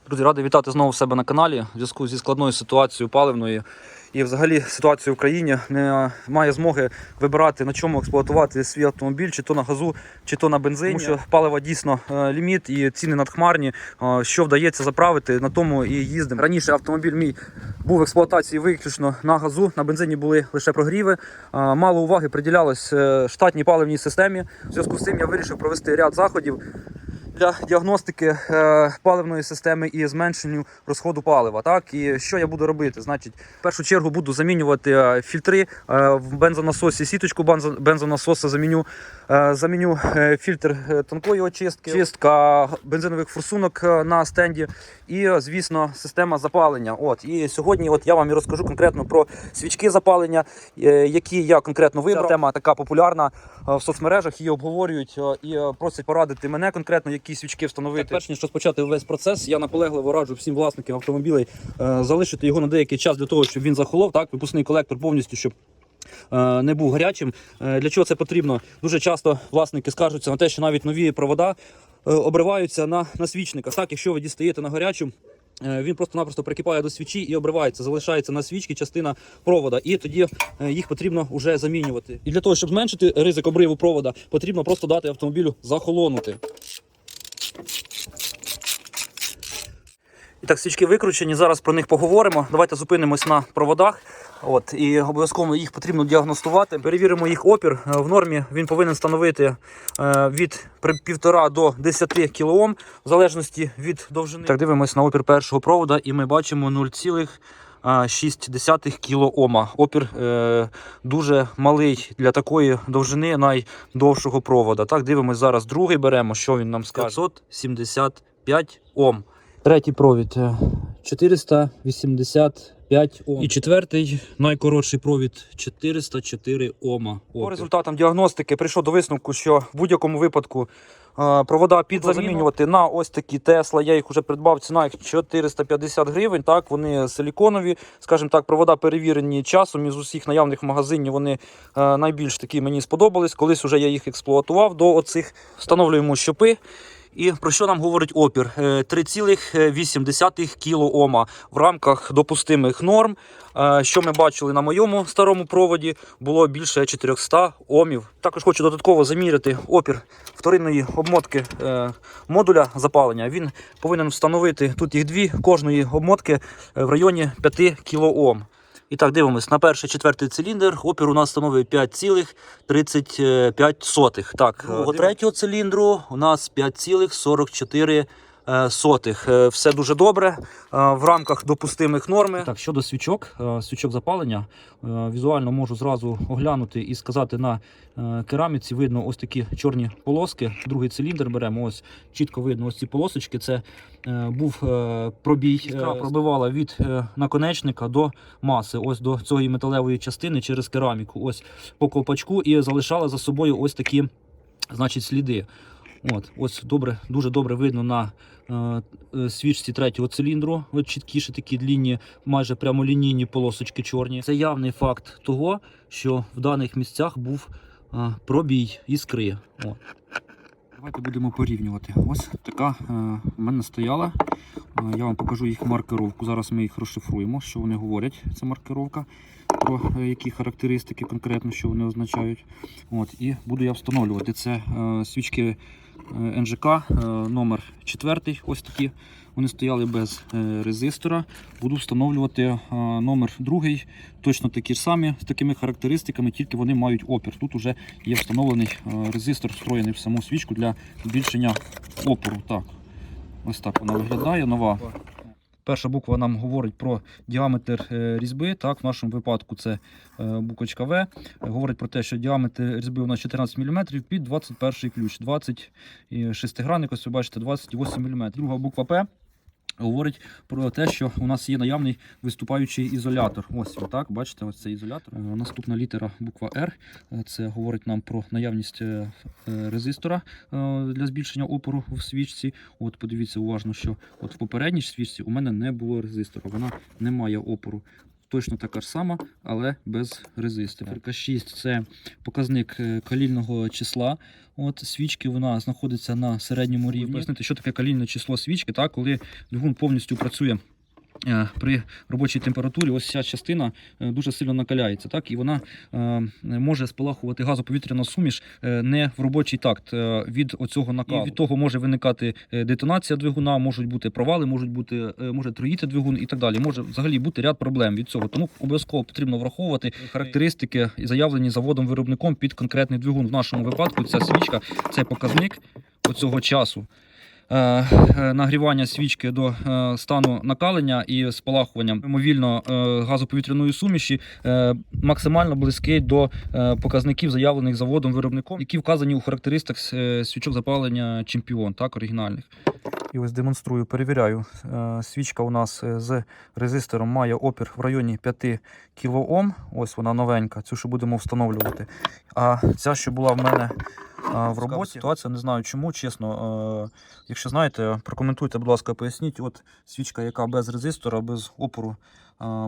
Друзі, радий вітати знову в себе на каналі. В зв'язку зі складною ситуацією паливною і взагалі ситуацією в країні немає змоги вибирати, на чому експлуатувати свій автомобіль, чи то на газу, чи то на бензині. Тому що палива дійсно ліміт і ціни надхмарні. Що вдається заправити, на тому і їздимо. Раніше автомобіль мій був в експлуатації виключно на газу, на бензині були лише прогріви. Мало уваги приділялось штатній паливній системі. В зв'язку з цим я вирішив провести ряд заходів для діагностики паливної системи і зменшенню розходу палива. Так? І що я буду робити? Значить, в першу чергу буду замінювати фільтри в бензонасосі, сіточку бензонасоса заміню фільтр тонкої очистки, чистка бензинових форсунок на стенді і, звісно, система запалення. І сьогодні я вам і розкажу конкретно про свічки запалення, які я конкретно вибрав. Ця тема така популярна в соцмережах, її обговорюють і просять порадити мене конкретно, які свічки встановити. Так, перш ніж розпочати весь процес, я наполегливо раджу всім власникам автомобілів залишити його на деякий час для того, щоб він захолов, так, випускний колектор повністю, щоб не був гарячим. Для чого це потрібно? Дуже часто власники скаржуться на те, що навіть нові провода обриваються на свічниках. Так, якщо ви дістаєте на гарячу, він просто-напросто прикипає до свічі і обривається, залишається на свічці частина провода, і тоді їх потрібно вже замінювати. І для того, щоб зменшити ризик обриву провода, потрібно просто дати автомобілю захолонути. І так, свічки викручені, зараз про них поговоримо. Давайте зупинимось на проводах. І обов'язково їх потрібно діагностувати. Перевіримо їх опір. В нормі він повинен становити від 1,5 до 10 кОм, в залежності від довжини. Так, дивимось на опір першого провода і ми бачимо 0,6 кОм. Опір дуже малий для такої довжини найдовшого провода. Так, дивимось зараз другий, беремо, що він нам скаже. 575 Ом. Третій провід 485 Ом. І четвертий, найкоротший провід 404 Ома. По результатам діагностики прийшов до висновку, що в будь-якому випадку провода підзамінювати на ось такі Tesla. Я їх вже придбав, ціна їх 450 гривень. Так, вони силіконові, скажімо так, провода перевірені часом. Із усіх наявних магазинів вони найбільш такі мені сподобались. Колись вже я їх експлуатував до оцих. Встановлюємо щопи. І про що нам говорить опір? 3,8 кОм в рамках допустимих норм. Що ми бачили на моєму старому проводі, було більше 400 Омів. Також хочу додатково заміряти опір вторинної обмотки модуля запалення. Він повинен встановити, тут їх дві, кожної обмотки в районі 5 кОм. І так, дивимось, на перший, четвертий циліндр опір у нас становить 5,35. Так, у третього циліндру у нас 5,44. Все дуже добре, в рамках допустимих норми. Так, щодо свічок запалення, візуально можу зразу оглянути і сказати, на кераміці видно ось такі чорні полоски. Другий циліндр беремо, ось чітко видно ось ці полосочки. Це був пробій, іскра пробивала від наконечника до маси, ось до цієї металевої частини через кераміку, ось по ковпачку, і залишала за собою ось такі, значить, сліди. Ось добре, дуже добре видно на свічці третього циліндру. Ось чіткіше такі длінні, майже прямолінійні полосочки чорні. Це явний факт того, що в даних місцях був пробій іскри. Давайте будемо порівнювати. Ось така в мене стояла. Я вам покажу їх маркировку. Зараз ми їх розшифруємо, що вони говорять. Це маркировка, про які характеристики конкретно, що вони означають. І буду я встановлювати. Це свічки НЖК номер 4. Ось такі. Вони стояли без резистора. Буду встановлювати номер 2. Точно такі ж самі, з такими характеристиками, тільки вони мають опір. Тут вже є встановлений резистор, встроєний в саму свічку для збільшення опору. Так. Ось так вона виглядає, нова. Перша буква нам говорить про діаметр різьби. Так, в нашому випадку це буквочка В. Говорить про те, що діаметр різьби у нас 14 мм під 21 ключ. 26 гранник, ось ви бачите, 28 мм. Друга буква П говорить про те, що у нас є наявний виступаючий ізолятор. Ось він, так, бачите, ось цей ізолятор. Наступна літера, буква Р. Це говорить нам про наявність резистора для збільшення опору в свічці. Подивіться уважно, що в попередній свічці у мене не було резистора, вона не має опору. точно така ж сама, але без резистора. Циферка 6 – це показник калійного числа. От свічки, вона знаходиться на середньому рівні. Пояснити, що таке калійне число свічки, так, коли двигун повністю працює при робочій температурі, ось ця частина дуже сильно накаляється, так, і вона може спалахувати газоповітряна суміш не в робочий такт від оцього накалу. І від того може виникати детонація двигуна, можуть бути провали, може троїти двигун і так далі. Може взагалі бути ряд проблем від цього. Тому обов'язково потрібно враховувати характеристики, заявлені заводом-виробником під конкретний двигун. В нашому випадку ця свічка – це показник оцього часу нагрівання свічки до стану накалення і спалахування мимовільно газоповітряної суміші максимально близький до показників, заявлених заводом-виробником, які вказані у характеристиках свічок запалення Чемпіон, так, оригінальних. І ось демонструю, перевіряю. Свічка у нас з резистором має опір в районі 5 кОм. Ось вона новенька, цю що будемо встановлювати. А ця, що була в мене в роботі, ситуація, не знаю чому, чесно. Якщо знаєте, прокоментуйте, будь ласка, поясніть. От свічка, яка без резистора, без опору,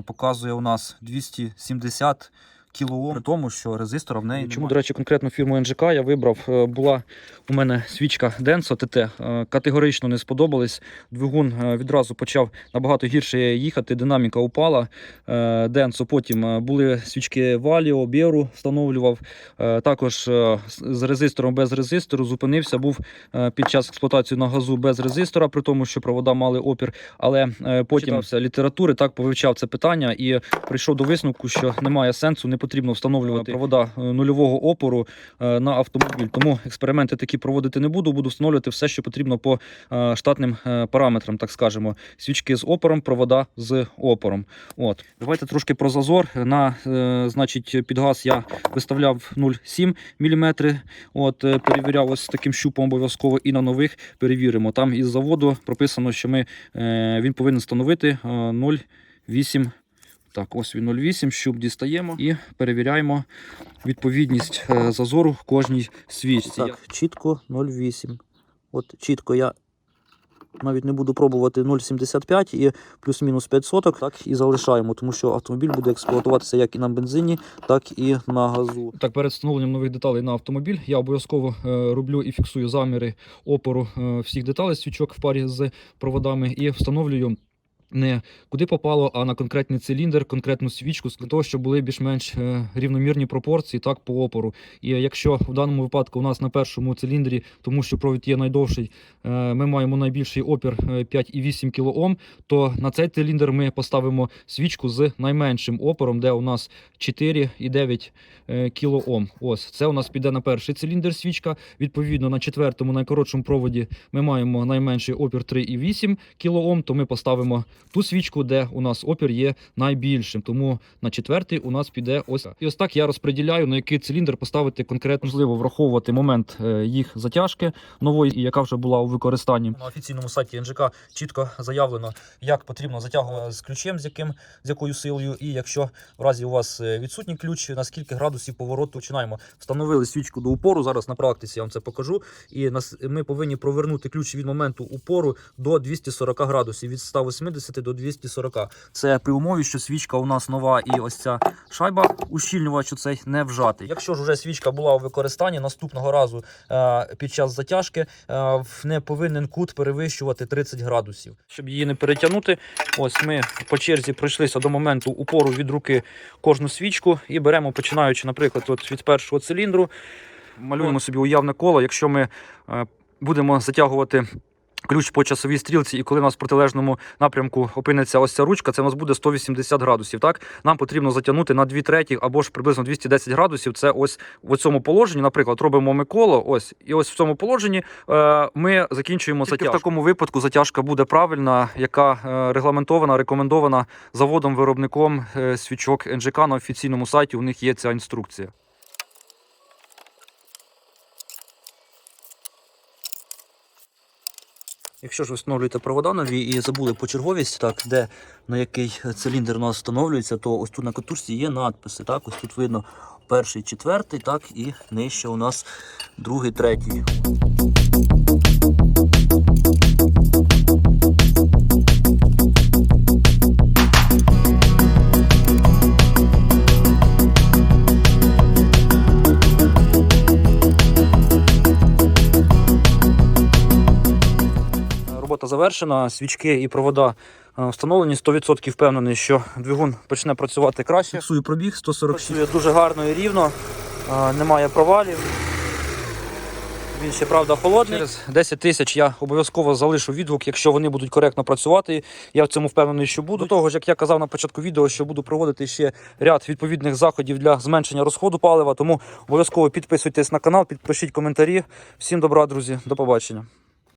показує у нас 270 кОм, при тому, що резистора в неї немає. Чому, до речі, конкретну фірму НЖК я вибрав? Була у мене свічка Denso TT, категорично не сподобались. Двигун відразу почав набагато гірше їхати, динаміка упала. Denso, потім були свічки Valio, Беру встановлював. Також з резистором без резистору зупинився, був під час експлуатації на газу без резистора, при тому, що провода мали опір. Але потім читався літератури, так, повивчав це питання і прийшов до висновку, що немає сенсу, не потрібно встановлювати провода нульового опору на автомобіль. Тому експерименти такі проводити не буду. Буду встановлювати все, що потрібно по штатним параметрам, так скажемо. Свічки з опором, провода з опором. От. Давайте трошки про зазор. На, значить, під газ я виставляв 0,7 мм. От, перевіряв ось таким щупом обов'язково, і на нових перевіримо. Там із заводу прописано, що він повинен становити 0,8 мм. Так, ось він 0,8, щуп дістаємо і перевіряємо відповідність зазору кожній свічці. Так, чітко 0,8. От чітко я навіть не буду пробувати 0,75 і плюс-мінус 5 соток, так, і залишаємо, тому що автомобіль буде експлуатуватися як і на бензині, так і на газу. Так, перед встановленням нових деталей на автомобіль я обов'язково роблю і фіксую заміри опору всіх деталей свічок в парі з проводами і встановлюю не куди попало, а на конкретний циліндр, конкретну свічку, для того, щоб були більш-менш рівномірні пропорції, так, по опору. І якщо в даному випадку у нас на першому циліндрі, тому що провід є найдовший, ми маємо найбільший опір 5,8 кОм, то на цей циліндр ми поставимо свічку з найменшим опором, де у нас 4,9 кОм. Ось, це у нас піде на перший циліндр свічка. Відповідно, на четвертому, найкоротшому проводі ми маємо найменший опір 3,8 кОм, то ми поставимо ту свічку, де у нас опір є найбільшим. Тому на четвертий у нас піде ось так. І ось так я розподіляю, на який циліндр поставити конкретно. Можливо враховувати момент їх затяжки нової, яка вже була у використанні. На офіційному сайті НЖК чітко заявлено, як потрібно затягувати з ключем, з якою силою, і якщо в разі у вас відсутній ключ, на скільки градусів повороту починаємо. Встановили свічку до упору, зараз на практиці я вам це покажу. І ми повинні провернути ключ від моменту упору до 240 градусів, від 180 до 240. Це при умові, що свічка у нас нова і ось ця шайба ущільнювач оцей не вжатий. Якщо ж вже свічка була у використанні, наступного разу під час затяжки не повинен кут перевищувати 30 градусів. Щоб її не перетягнути, ось ми по черзі пройшлися до моменту упору від руки кожну свічку і беремо, починаючи, наприклад, от від першого циліндру, малюємо собі уявне коло. Якщо ми будемо затягувати ключ по часовій стрілці, і коли у нас в протилежному напрямку опиниться ось ця ручка, це у нас буде 180 градусів. Так? Нам потрібно затягнути на 2/3 або ж приблизно 210 градусів. Це ось в цьому положенні, наприклад, робимо ми коло, ось, і ось в цьому положенні ми закінчуємо затяжку. В такому випадку затяжка буде правильна, яка регламентована, рекомендована заводом-виробником свічок НЖК. На офіційному сайті у них є ця інструкція. Якщо ж ви встановлюєте провода нові і забули почерговість, так, де на який циліндр у нас встановлюється, то ось тут на катушці є надписи. Так, ось тут видно перший, четвертий, так, і нижче у нас другий, третій. Заправка завершена, свічки і провода встановлені. 100% впевнений, що двигун почне працювати краще. Фіксую пробіг 146. Працює дуже гарно і рівно, немає провалів. Він ще, правда, холодний. Через 10 тисяч я обов'язково залишу відгук, якщо вони будуть коректно працювати. Я в цьому впевнений, що буду. До того ж, як я казав на початку відео, що буду проводити ще ряд відповідних заходів для зменшення розходу палива. Тому обов'язково підписуйтесь на канал, підпишіть коментарі. Всім добра, друзі, до побачення.